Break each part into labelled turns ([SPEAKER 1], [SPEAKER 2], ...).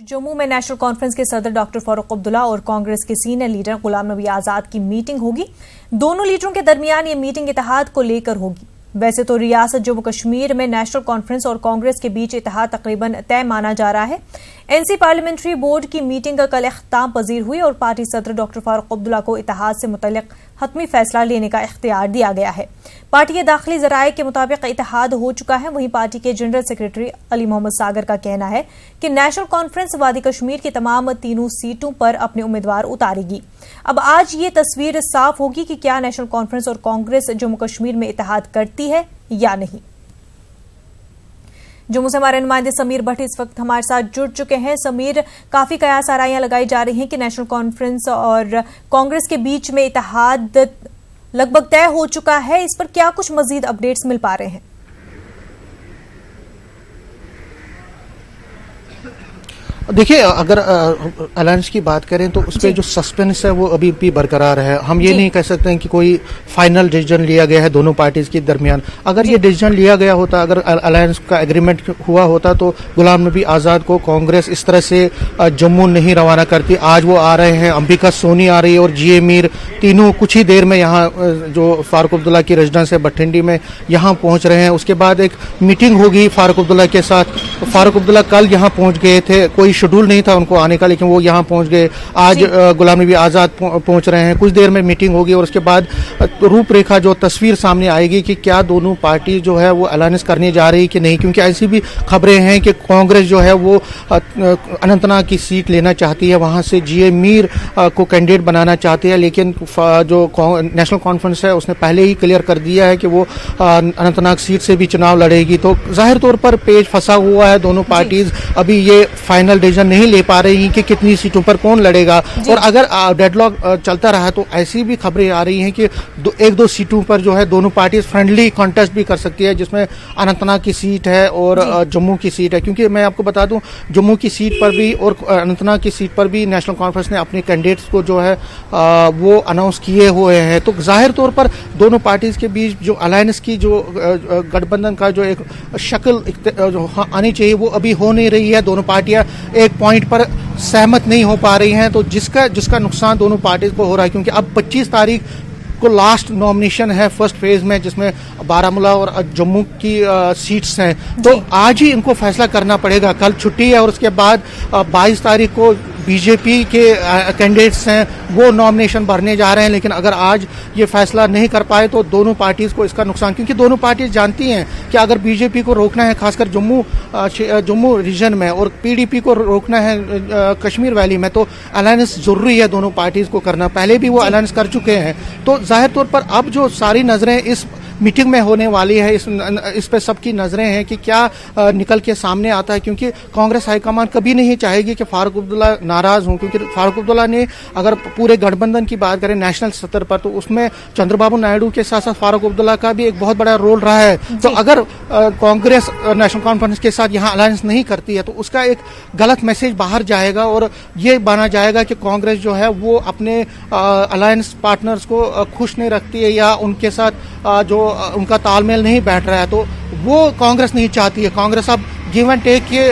[SPEAKER 1] जम्मू में national conference के सदर डॉक्टर फारूक अब्दुल्ला और कांग्रेस के सीनियर लीडर गुलाम नबी आजाद की मीटिंग होगी। दोनों लीडरों के दरमियान ये मीटिंग इत्तेहाद को लेकर होगी। वैसे तो रियासत जम्मू कश्मीर में नेशनल कॉन्फ्रेंस और कांग्रेस के बीच इत्तेहाद तकरीबन तय माना जा रहा है। एनसी पार्लियामेंट्री बोर्ड की मीटिंग का कल इख्तिताम पजीर हुई और पार्टी सदर डॉक्टर फारूक अब्दुल्ला को इत्तेहाद से मुतल्लिक हतमी फैसला लेने का इख्तियार दिया गया है। पार्टी के दाखिली जराये के मुताबिक इत्तेहाद हो चुका है। वहीं पार्टी के जनरल सेक्रेटरी अली मोहम्मद सागर का कहना है कि नेशनल कॉन्फ्रेंस वादी कश्मीर की तमाम तीनों सीटों पर अपने उम्मीदवार उतारेगी। अब आज ये तस्वीर साफ होगी कि क्या नेशनल कॉन्फ्रेंस और कांग्रेस जम्मू कश्मीर में इत्तेहाद करती है या नहीं। जम्मू से हमारे नुमाइंदे समीर भट्ट इस वक्त हमारे साथ जुड़ चुके हैं। समीर, काफी कयास आराइयां लगाई जा रही हैं कि नेशनल कॉन्फ्रेंस और कांग्रेस के बीच में इत्तेहाद लगभग तय हो चुका है। इस पर क्या कुछ मजीद अपडेट्स मिल पा रहे हैं?
[SPEAKER 2] देखिए, अगर अलायंस की बात करें तो उस पर जो सस्पेंस है वो अभी भी बरकरार है। हम ये नहीं कह सकते हैं कि कोई फाइनल डिसीजन लिया गया है दोनों पार्टीज के दरमियान। अगर ये डिसीजन लिया गया होता, अगर अलायंस का एग्रीमेंट हुआ होता तो गुलाम नबी आजाद को कांग्रेस इस तरह से जम्मू नहीं रवाना करती। आज वो आ रहे हैं, अंबिका सोनी आ रही है और जीए मीर, तीनों कुछ ही देर में यहाँ जो फारूक अब्दुल्ला की रेजिडेंस है भटिंडी में, यहाँ पहुंच रहे हैं। उसके बाद एक मीटिंग होगी फारूक अब्दुल्ला के साथ। फारूक अब्दुल्ला कल यहाँ पहुंच गए थे, कोई शेड्यूल नहीं था उनको आने का, लेकिन वो यहाँ पहुंच गए। आज गुलाम नबी आजाद पहुंच रहे हैं। कुछ देर में मीटिंग होगी और उसके बाद रूपरेखा जो तस्वीर सामने आएगी कि क्या दोनों पार्टी जो है वो अलायंस करने जा रही कि नहीं। क्योंकि ऐसी भी खबरें हैं कि कांग्रेस जो है वो अनंतनाग की सीट लेना चाहती है, वहां से जीए मीर को कैंडिडेट बनाना चाहती है। लेकिन जो नेशनल कॉन्फ्रेंस है उसने पहले ही क्लियर कर दिया है कि वो अनंतनाग सीट से भी चुनाव लड़ेगी। तो जाहिर तौर पर पेच फंसा हुआ है। दोनों पार्टीज अभी ये फाइनल डिसीजन नहीं ले पा रही कि कितनी सीटों पर कौन लड़ेगा। और अगर डेडलॉक चलता रहा तो ऐसी भी खबरें आ रही हैं कि एक दो सीटों पर जो है दोनों पार्टीज फ्रेंडली कॉन्टेस्ट भी कर सकती है, जिसमें अनंतनाग की सीट है और जम्मू की सीट है। क्योंकि मैं आपको बता दूं, जम्मू की सीट पर भी और अनंतनाग की सीट पर भी नेशनल कॉन्फ्रेंस ने अपने कैंडिडेट्स को जो है वो अनाउंस किए हुए हैं। तो जाहिर तौर पर दोनों पार्टीज के बीच जो अलायंस की जो गठबंधन का जो एक शक्ल आनी चाहिए वो अभी हो नहीं रही है। दोनों पार्टियां एक पॉइंट पर सहमत नहीं हो पा रही हैं, तो जिसका नुकसान दोनों पार्टीज को हो रहा है। क्योंकि अब 25 तारीख को लास्ट नॉमिनेशन है फर्स्ट फेज में, जिसमें बारामूला और जम्मू की सीट्स हैं। तो आज ही इनको फैसला करना पड़ेगा। कल छुट्टी है और उसके बाद 22 तारीख को बीजेपी के कैंडिडेट्स हैं वो नॉमिनेशन भरने जा रहे हैं। लेकिन अगर आज ये फैसला नहीं कर पाए तो दोनों पार्टीज को इसका नुकसान, क्योंकि दोनों पार्टीज जानती हैं कि अगर बीजेपी को रोकना है, खासकर जम्मू रीजन में, और पीडीपी को रोकना है कश्मीर वैली में, तो अलायंस जरूरी है दोनों पार्टीज को करना। पहले भी वो अलायंस कर चुके हैं। तो जाहिर तौर पर अब जो सारी नजरें इस मीटिंग में होने वाली है, इस पे सबकी नजरें हैं कि क्या निकल के सामने आता है। क्योंकि कांग्रेस हाईकमान कभी नहीं चाहेगी कि फारूक अब्दुल्ला नाराज हों। क्योंकि फारूक अब्दुल्ला ने अगर पूरे गठबंधन की बात करें नेशनल स्तर पर, तो उसमें चंद्रबाबू नायडू के साथ साथ फारूक अब्दुल्ला का भी एक बहुत बड़ा रोल रहा है। तो अगर कांग्रेस नेशनल कॉन्फ्रेंस के साथ यहाँ अलायंस नहीं करती है तो उसका एक गलत मैसेज बाहर जाएगा और ये माना जाएगा कि कांग्रेस जो है वो अपने अलायंस पार्टनर्स को खुश नहीं रखती है या उनके साथ जो उनका तालमेल नहीं बैठ रहा है। तो वो कांग्रेस नहीं चाहती है। कांग्रेस अब गिव एंड टेक के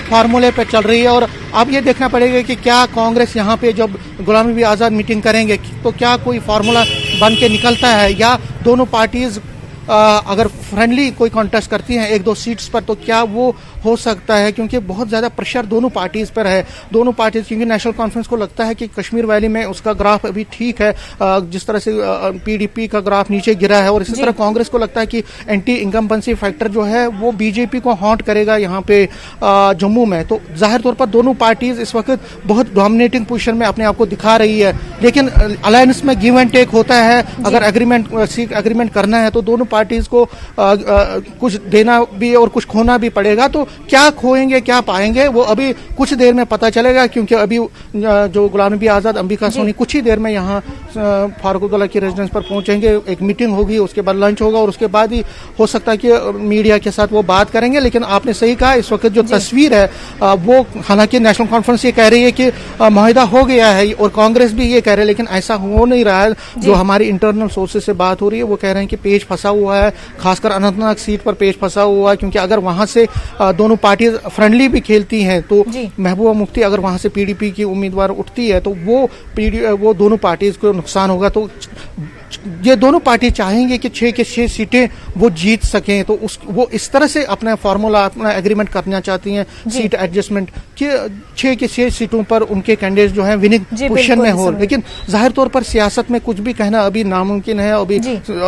[SPEAKER 2] फार्मूले पे चल रही है और अब ये देखना पड़ेगा कि क्या कांग्रेस यहाँ पे जब गुलाम नबी आजाद मीटिंग करेंगे तो क्या कोई फार्मूला बन के निकलता है, या दोनों पार्टीज अगर फ्रेंडली कोई कॉन्टेस्ट करती हैं एक दो सीट्स पर तो क्या वो हो सकता है। क्योंकि बहुत ज़्यादा प्रेशर दोनों पार्टीज पर है। दोनों पार्टीज, क्योंकि नेशनल कॉन्फ्रेंस को लगता है कि कश्मीर वैली में उसका ग्राफ अभी ठीक है, जिस तरह से पीडीपी का ग्राफ नीचे गिरा है, और इसी तरह कांग्रेस को लगता है कि एंटी इनकम्बेंसी फैक्टर जो है वो बीजेपी को हॉन्ट करेगा यहाँ पे जम्मू में। तो जाहिर तौर पर दोनों पार्टीज इस वक्त बहुत डोमिनेटिंग पोजीशन में अपने आप को दिखा रही है। लेकिन अलायंस में गिव एंड टेक होता है। अगर एग्रीमेंट करना है तो दोनों पार्टीज को कुछ देना भी और कुछ खोना भी पड़ेगा। तो क्या खोएंगे क्या पाएंगे वो अभी कुछ देर में पता चलेगा। क्योंकि अभी जो गुलाम नबी आजाद, अंबिका सोनी कुछ ही देर में यहाँ फारूक अब्दुल्ला की रेजिडेंस पर पहुंचेंगे, एक मीटिंग होगी, उसके बाद लंच होगा और उसके बाद ही हो सकता है कि मीडिया के साथ वो बात करेंगे। लेकिन आपने सही कहा, इस वक्त जो तस्वीर है वो, हालांकि नेशनल कॉन्फ्रेंस ये कह रही है कि मुआहिदा हो गया है और कांग्रेस भी ये कह रहे हैं, लेकिन ऐसा हो नहीं रहा है। जो हमारी इंटरनल सोर्सेज से बात हो रही है वो कह रहे हैं कि पेच फंसा हुआ है, खासकर अनंतनाग सीट पर पेच फंसा हुआ है, क्योंकि अगर वहां से दोनों पार्टी फ्रेंडली भी खेलती हैं तो महबूबा मुफ्ती अगर वहां से पीडीपी की उम्मीदवार उठती है तो वो दोनों पार्टीज को नुकसान होगा। तो ये दोनों पार्टी चाहेंगे कि 6 की 6 सीटें वो जीत सकें, तो वो इस तरह से अपना फॉर्मूला, अपना एग्रीमेंट करना चाहती हैं, सीट एडजस्टमेंट, कि 6 की 6 सीटों पर उनके कैंडिडेट जो हैं विनिंग पोजीशन में हो। लेकिन जाहिर तौर पर सियासत में कुछ भी कहना अभी नामुमकिन है। अभी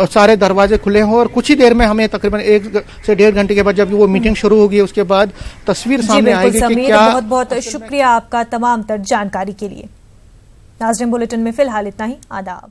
[SPEAKER 2] सारे दरवाजे खुले हों और कुछ ही देर में हमें तकरीबन 1 से 1.5 घंटे के बाद जब वो मीटिंग शुरू होगी उसके बाद तस्वीर सामने आएगी कि क्या।
[SPEAKER 1] बहुत बहुत शुक्रिया आपका तमाम तर जानकारी के लिए। नाज़रीन, बुलेटिन में फिलहाल इतना ही। आदाब।